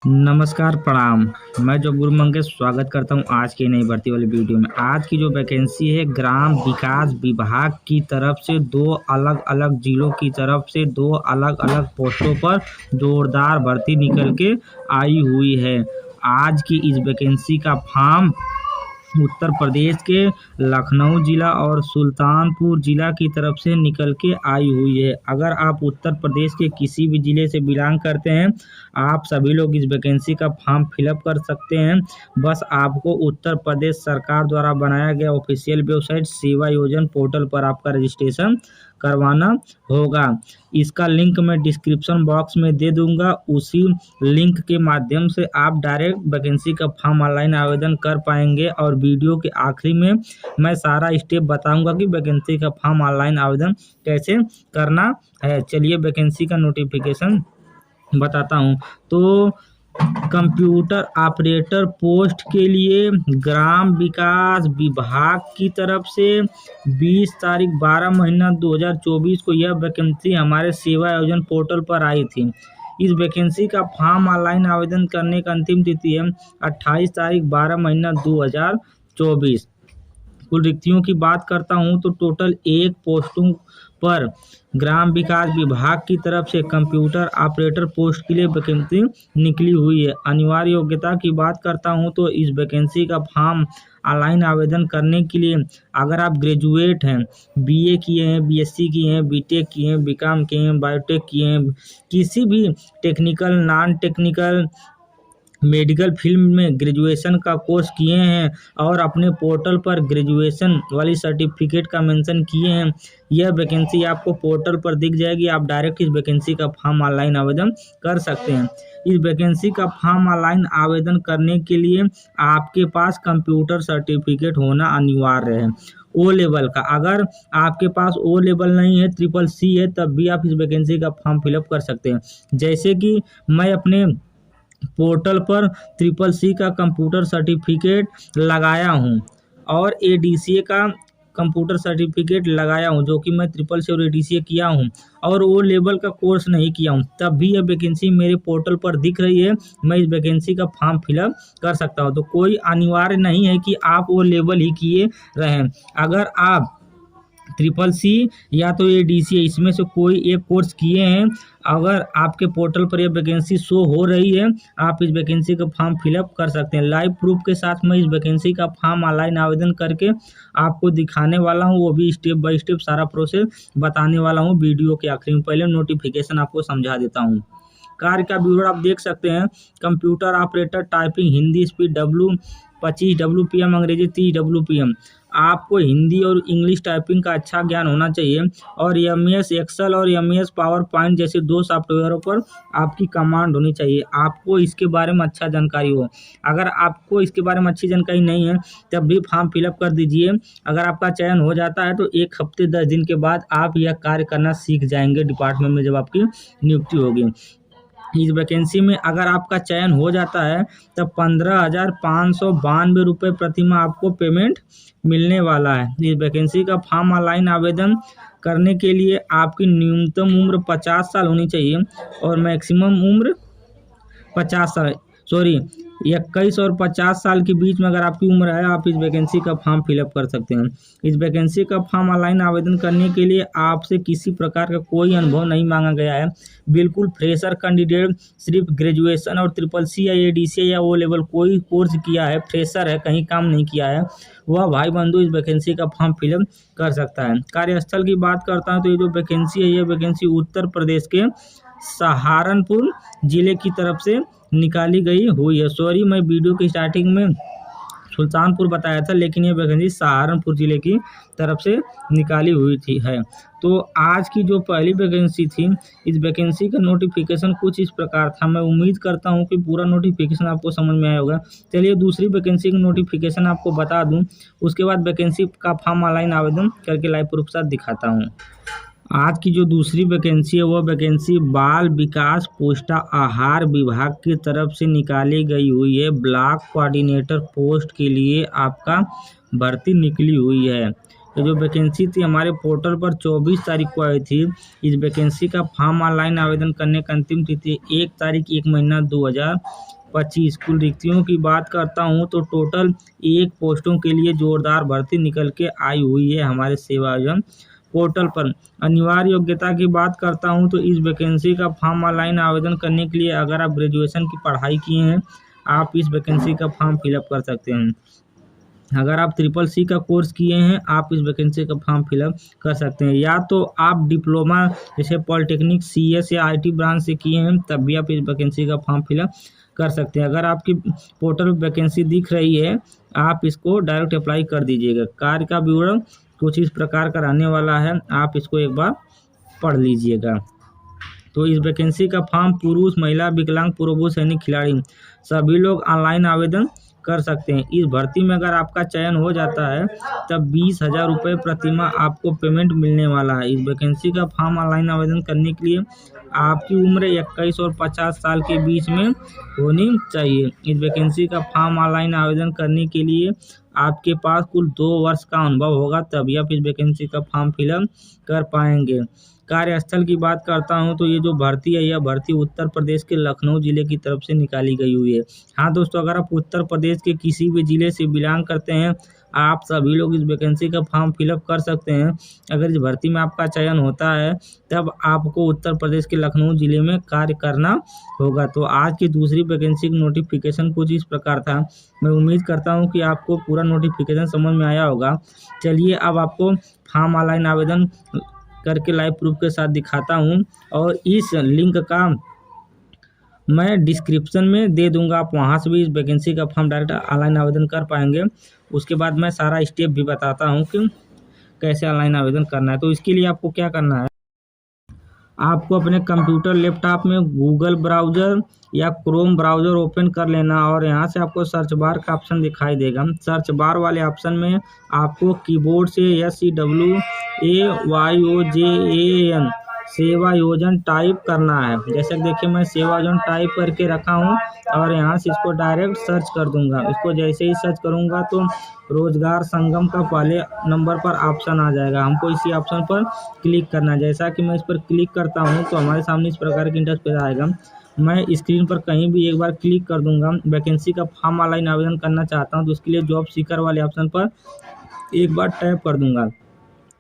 नमस्कार, प्रणाम। मैं जो गुरु मंगेश स्वागत करता हूँ आज की नई भर्ती वाली वीडियो में। आज की जो वैकेंसी है ग्राम विकास विभाग की तरफ से दो अलग-अलग जिलों की तरफ से दो अलग-अलग पोस्टों पर जोरदार भर्ती निकल के आई हुई है। आज की इस वैकेंसी का फॉर्म उत्तर प्रदेश के लखनऊ ज़िला और सुल्तानपुर ज़िला की तरफ से निकल के आई हुई है। अगर आप उत्तर प्रदेश के किसी भी ज़िले से बिलोंग करते हैं, आप सभी लोग इस वैकेंसी का फॉर्म फिलअप कर सकते हैं। बस आपको उत्तर प्रदेश सरकार द्वारा बनाया गया ऑफिशियल वेबसाइट सेवा योजना पोर्टल पर आपका रजिस्ट्रेशन करवाना होगा। इसका लिंक मैं डिस्क्रिप्शन बॉक्स में दे दूंगा। उसी लिंक के माध्यम से आप डायरेक्ट वैकेंसी का फॉर्म ऑनलाइन आवेदन कर पाएंगे और वीडियो के आखिरी में मैं सारा स्टेप बताऊंगा कि वैकेंसी का फॉर्म ऑनलाइन आवेदन कैसे करना है। चलिए वैकेंसी का नोटिफिकेशन बताता हूँ। तो कंप्यूटर ऑपरेटर पोस्ट के लिए ग्राम विकास विभाग की तरफ से 20 तारीख 12 महीना 2024 को यह वैकेंसी हमारे सेवा आयोजन पोर्टल पर आई थी। इस वैकेंसी का फॉर्म ऑनलाइन आवेदन करने का अंतिम तिथि है 28 तारीख 12 महीना 2024। कुल रिक्तियों की बात करता हूं तो टोटल 1 पोस्टों पर ग्राम विकास विभाग की तरफ से कंप्यूटर ऑपरेटर पोस्ट के लिए वैकेंसी निकली हुई है। अनिवार्य योग्यता की बात करता हूं तो इस वैकेंसी का फॉर्म ऑनलाइन आवेदन करने के लिए अगर आप ग्रेजुएट हैं, बीए किए हैं, बीएससी किए हैं, बीटेक किए हैं, बीकॉम किए हैं, बायोटेक किए हैं, किसी भी technical non technical medical field में ग्रेजुएशन का कोर्स किए हैं और अपने पोर्टल पर ग्रेजुएशन वाली सर्टिफिकेट का मेंशन किए हैं, यह वैकेंसी आपको पोर्टल पर दिख जाएगी। आप डायरेक्ट इस वैकेंसी का फॉर्म ऑनलाइन आवेदन कर सकते हैं। इस वैकेंसी का फॉर्म ऑनलाइन आवेदन करने के लिए आपके पास कंप्यूटर सर्टिफिकेट होना अनिवार्य है। ओ लेवल का, अगर आपके पास ओ लेवल नहीं है, ट्रिपल सी है, तब भी आप इस वैकेंसी का फॉर्म फिलअप कर सकते हैं। जैसे कि मैं अपने पोर्टल पर ट्रिपल सी का कंप्यूटर सर्टिफिकेट लगाया हूं और एडीसीए का कंप्यूटर सर्टिफिकेट लगाया हूं, जो कि मैं ट्रिपल सी और एडीसीए किया हूं और वो लेवल का कोर्स नहीं किया हूं, तब भी यह वैकेंसी मेरे पोर्टल पर दिख रही है। मैं इस वैकेंसी का फॉर्म फिलअप कर सकता हूं। तो कोई अनिवार्य नहीं है कि आप वो लेवल ही किए रहें। अगर आप ट्रिपल सी या तो एडीसीए इसमें से कोई एक कोर्स किए हैं, अगर आपके पोर्टल पर यह वैकेंसी शो हो रही है, आप इस वैकेंसी का फॉर्म फिलअप कर सकते हैं। लाइव प्रूफ के साथ मैं इस वैकेंसी का फॉर्म ऑनलाइन आवेदन करके आपको दिखाने वाला हूं, वो भी स्टेप बाय स्टेप सारा प्रोसेस बताने वाला हूं वीडियो के आखिरी में। पहले नोटिफिकेशन आपको समझा देता हूँ। कार्य का विवरण आप देख सकते हैं। Computer operator typing Hindi speed W25 WPM, अंग्रेजी 30 WPM। आपको हिंदी और इंग्लिश टाइपिंग का अच्छा ज्ञान होना चाहिए और एमएस एक्सेल और एमएस पावर पॉइंट जैसे 2 सॉफ्टवेयरों पर आपकी कमांड होनी चाहिए। आपको इसके बारे में अच्छा जानकारी हो। अगर आपको इसके बारे में अच्छी जानकारी नहीं है, तब भी फॉर्म फिलअप कर दीजिए। अगर आपका चयन हो जाता है तो 1 हफ्ते 10 दिन के बाद आप यह कार्य करना सीख जाएंगे डिपार्टमेंट में जब आपकी नियुक्ति होगी। इस वैकेंसी में अगर आपका चयन हो जाता है तब 15,592 रुपये प्रति माह आपको पेमेंट मिलने वाला है। इस वैकेंसी का फॉर्म ऑनलाइन आवेदन करने के लिए आपकी न्यूनतम उम्र 50 साल होनी चाहिए और मैक्सिमम उम्र 21 और 50 साल के बीच में अगर आपकी उम्र है, आप इस वैकेंसी का फॉर्म फिलअप कर सकते हैं। इस वैकेंसी का फॉर्म ऑनलाइन आवेदन करने के लिए आपसे किसी प्रकार का कोई अनुभव नहीं मांगा गया है। बिल्कुल फ्रेशर कैंडिडेट, सिर्फ ग्रेजुएशन और ट्रिपल सी या एडीसी या ओ लेवल कोई कोर्स किया है, फ्रेशर है, कहीं काम नहीं किया है, वह भाई बंधु इस वैकेंसी का फॉर्म फिलअप कर सकता है। कार्यस्थल की बात करता हूँ तो ये जो वैकेंसी है, ये वैकेंसी उत्तर प्रदेश के सहारनपुर जिले की तरफ से निकाली गई हुई है। सॉरी, मैं वीडियो की स्टार्टिंग में सुल्तानपुर बताया था, लेकिन ये वैकेंसी सहारनपुर जिले की तरफ से निकाली हुई थी है। तो आज की जो पहली वैकेंसी थी, इस वैकेंसी का नोटिफिकेशन कुछ इस प्रकार था। मैं उम्मीद करता हूं कि पूरा नोटिफिकेशन आपको समझ में आया होगा। चलिए दूसरी वैकेंसी का नोटिफिकेशन आपको बता दूं, उसके बाद वैकेंसी का फॉर्म ऑनलाइन आवेदन करके लाइव प्रूफ के साथ दिखाता हूँ। आज की जो दूसरी वैकेंसी है वह वैकेंसी बाल विकास पोषाहार विभाग की तरफ से निकाली गई हुई है। ब्लॉक कोऑर्डिनेटर पोस्ट के लिए आपका भर्ती निकली हुई है। ये जो वैकेंसी थी हमारे पोर्टल पर 24 तारीख को आई थी। इस वैकेंसी का फॉर्म ऑनलाइन आवेदन करने का अंतिम तिथि 1 तारीख 1 महीना 2025। कुल रिक्तियों की बात करता हूँ तो टोटल 1 पोस्टों के लिए जोरदार भर्ती निकल के आई हुई है हमारे सेवा आयोजन पोर्टल पर। अनिवार्य योग्यता की बात करता हूँ तो इस वैकेंसी का फॉर्म ऑनलाइन आवेदन करने के लिए अगर आप ग्रेजुएशन की पढ़ाई किए हैं, आप इस वैकेंसी का फॉर्म फिलअप कर सकते हैं। अगर आप CCC का कोर्स किए हैं, आप इस वैकेंसी का फॉर्म फिलअप कर सकते हैं। या तो आप डिप्लोमा जैसे पॉलिटेक्निक, CS या IT ब्रांच से किए हैं, तब भी आप इस वैकेंसी का फॉर्म फिलअप कर सकते हैं। अगर आपकी पोर्टल पर वैकेंसी दिख रही है, आप इसको डायरेक्ट अप्लाई कर दीजिएगा। कार्य का विवरण कुछ इस प्रकार का रहने वाला है, आप इसको एक बार पढ़ लीजिएगा। तो इस वैकेंसी का फॉर्म पुरुष, महिला, विकलांग, पूर्व सैनिक, खिलाड़ी सभी लोग ऑनलाइन आवेदन कर सकते हैं। इस भर्ती में अगर आपका चयन हो जाता है तब 20,000 रुपये प्रतिमाह आपको पेमेंट मिलने वाला है। इस वैकेंसी का फॉर्म ऑनलाइन आवेदन करने के लिए आपकी उम्र 21 और 50 साल के बीच में होनी चाहिए। इस वैकेंसी का फॉर्म ऑनलाइन आवेदन करने के लिए आपके पास कुल 2 वर्ष का अनुभव होगा, तभी आप इस वैकेंसी का फॉर्म फिलअप कर पाएंगे। कार्यस्थल की बात करता हूं तो ये जो भर्ती है, यह भर्ती उत्तर प्रदेश के लखनऊ जिले की तरफ से निकाली गई हुई है। हाँ दोस्तों, अगर आप उत्तर प्रदेश के किसी भी जिले से बिलोंग करते हैं, आप सभी लोग इस वैकेंसी का फॉर्म फिलअप कर सकते हैं। अगर इस भर्ती में आपका चयन होता है तब आपको उत्तर प्रदेश के लखनऊ जिले में कार्य करना होगा। तो आज की दूसरी वैकेंसी की नोटिफिकेशन कुछ इस प्रकार था। मैं उम्मीद करता हूँ कि आपको पूरा नोटिफिकेशन समझ में आया होगा। चलिए अब आपको फॉर्म ऑनलाइन आवेदन करके लाइव प्रूफ के साथ दिखाता हूँ, और इस लिंक का मैं डिस्क्रिप्शन में दे दूंगा। आप वहाँ से भी इस वैकेंसी का फॉर्म डायरेक्ट ऑनलाइन आवेदन कर पाएंगे। उसके बाद मैं सारा स्टेप भी बताता हूँ कि कैसे ऑनलाइन आवेदन करना है। तो इसके लिए आपको क्या करना है, आपको अपने कंप्यूटर लैपटॉप में गूगल ब्राउज़र या क्रोम ब्राउज़र ओपन कर लेना, और यहाँ से आपको सर्च बार का ऑप्शन दिखाई देगा। सर्च बार वाले ऑप्शन में आपको कीबोर्ड से SEWAYOJAN सेवा योजन टाइप करना है। जैसे देखिए मैं सेवा योजन टाइप करके रखा हूँ, और यहाँ से इसको डायरेक्ट सर्च कर दूंगा। इसको जैसे ही सर्च करूँगा तो रोजगार संगम का पहले नंबर पर ऑप्शन आ जाएगा। हमको इसी ऑप्शन पर क्लिक करना है। जैसा कि मैं इस पर क्लिक करता हूँ तो हमारे सामने इस प्रकार की इंटरफेस आएगा। मैं स्क्रीन पर कहीं भी एक बार क्लिक कर दूंगा। वैकेंसी का फॉर्म ऑनलाइन आवेदन करना चाहता हूँ तो उसके लिए जॉब सीकर वाले ऑप्शन पर एक बार टैप कर दूंगा।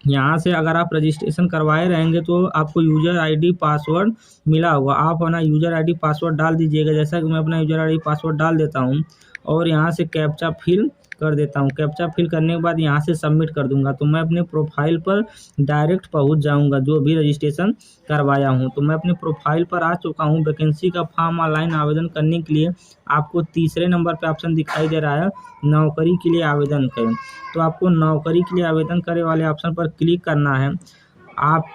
यहाँ से अगर आप रजिस्ट्रेशन करवाए रहेंगे तो आपको यूज़र ID पासवर्ड मिला होगा। आप अपना यूज़र ID पासवर्ड डाल दीजिएगा। जैसा कि मैं अपना यूज़र ID पासवर्ड डाल देता हूँ और यहाँ से कैप्चा फिल कर देता हूँ। कैप्चा फिल करने के बाद यहाँ से सबमिट कर दूंगा तो मैं अपने प्रोफाइल पर डायरेक्ट पहुँच जाऊँगा जो भी रजिस्ट्रेशन करवाया हूँ। तो मैं अपने प्रोफाइल पर आ चुका हूँ। वैकेंसी का फॉर्म ऑनलाइन आवेदन करने के लिए आपको तीसरे नंबर पर ऑप्शन दिखाई दे रहा है, नौकरी के लिए आवेदन करें। तो आपको नौकरी के लिए आवेदन करे वाले ऑप्शन पर क्लिक करना है। आप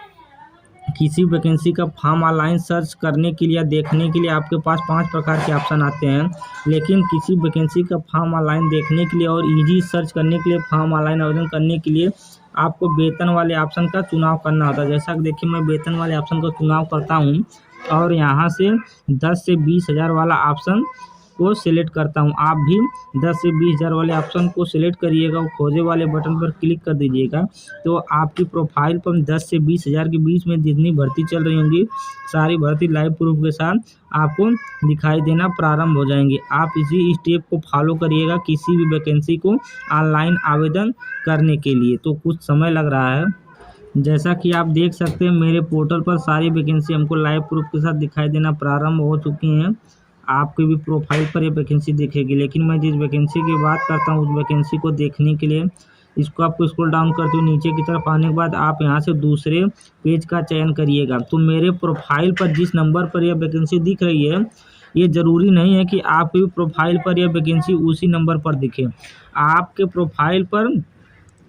किसी वैकेंसी का फॉर्म ऑनलाइन सर्च करने के लिए या देखने के लिए आपके पास 5 प्रकार के ऑप्शन आते हैं, लेकिन किसी वैकेंसी का फॉर्म ऑनलाइन देखने के लिए और इजी सर्च करने के लिए, फॉर्म ऑनलाइन आवेदन करने के लिए आपको वेतन वाले ऑप्शन का चुनाव करना होता है। जैसा कि देखिए मैं वेतन वाले ऑप्शन का चुनाव करता हूँ और यहाँ से 10 से 20,000 वाला ऑप्शन को सिलेक्ट करता हूं। आप भी 10 से 20,000 वाले ऑप्शन को सिलेक्ट करिएगा और खोजे वाले बटन पर क्लिक कर दीजिएगा। तो आपकी प्रोफाइल पर 10 से 20,000 के बीच में जितनी भर्ती चल रही होंगी सारी भर्ती लाइव प्रूफ के साथ आपको दिखाई देना प्रारंभ हो जाएंगे। आप इसी स्टेप को फॉलो करिएगा किसी भी वैकेंसी को ऑनलाइन आवेदन करने के लिए। तो कुछ समय लग रहा है। जैसा कि आप देख सकते हैं मेरे पोर्टल पर सारी वैकेंसी हमको लाइव प्रूफ के साथ दिखाई देना प्रारंभ हो चुकी हैं। आपके भी प्रोफाइल पर ये वैकेंसी दिखेगी, लेकिन मैं जिस वैकेंसी की बात करता हूँ उस वैकेंसी को देखने के लिए इसको आपको स्क्रॉल डाउन करते हुए नीचे की तरफ आने के बाद आप यहाँ से दूसरे पेज का चयन करिएगा। तो मेरे प्रोफाइल पर जिस नंबर पर यह वैकेंसी दिख रही है, ये ज़रूरी नहीं है कि आपके प्रोफाइल पर यह वैकेंसी उसी नंबर पर दिखे। आपके प्रोफाइल पर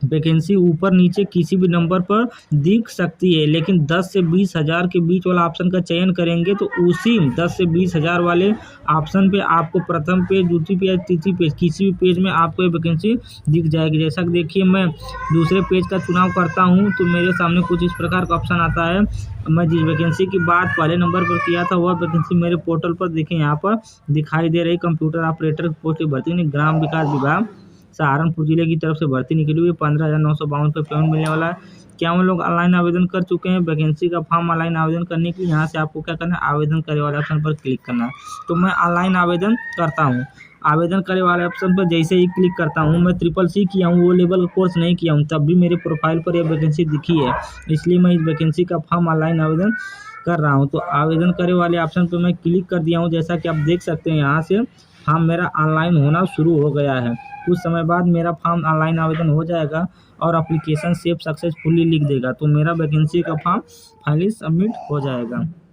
वैकेंसी ऊपर नीचे किसी भी नंबर पर दिख सकती है, लेकिन 10 से 20,000 के बीच वाला ऑप्शन का चयन करेंगे तो उसी 10 से 20,000 वाले ऑप्शन पे आपको प्रथम पेज, द्वितीय पेज, तृतीय पेज, किसी भी पेज में आपको ये वैकेंसी दिख जाएगी। जैसा कि देखिए मैं दूसरे पेज का चुनाव करता हूँ तो मेरे सामने कुछ इस प्रकार का ऑप्शन आता है। मैं जिस वैकेंसी की बात पहले नंबर पर किया था वह वैकेंसी मेरे पोर्टल पर देखिए यहाँ पर दिखाई दे रही, कंप्यूटर ऑपरेटर पोस्ट की भर्ती ग्राम विकास विभाग सहारनपुर जिले की तरफ से भर्ती निकली हुई है। 15,952 पे पेमेंट मिलने वाला है। क्या हम लोग ऑनलाइन आवेदन कर चुके हैं वैकेंसी का फॉर्म ऑनलाइन आवेदन करने के लिए यहाँ से आपको क्या करना है, आवेदन करे वाले ऑप्शन पर क्लिक करना है। तो मैं ऑनलाइन आवेदन करता हूँ। आवेदन करे वाले ऑप्शन पर जैसे ही क्लिक करता हूँ, मैं CCC किया हूँ, वो लेवल का कोर्स नहीं किया हूँ, तब भी मेरे प्रोफाइल पर यह वैकेंसी दिखी है, इसलिए मैं इस वैकेंसी का फॉर्म ऑनलाइन आवेदन कर रहा हूँ। तो आवेदन करे वाले ऑप्शन पर मैं क्लिक कर दिया हूँ। जैसा कि आप देख सकते हैं यहाँ से फॉर्म मेरा ऑनलाइन होना शुरू हो गया है। कुछ समय बाद मेरा फॉर्म ऑनलाइन आवेदन हो जाएगा और एप्लीकेशन सेव सक्सेसफुली लिख देगा, तो मेरा वैकेंसी का फॉर्म फाइनली सबमिट हो जाएगा।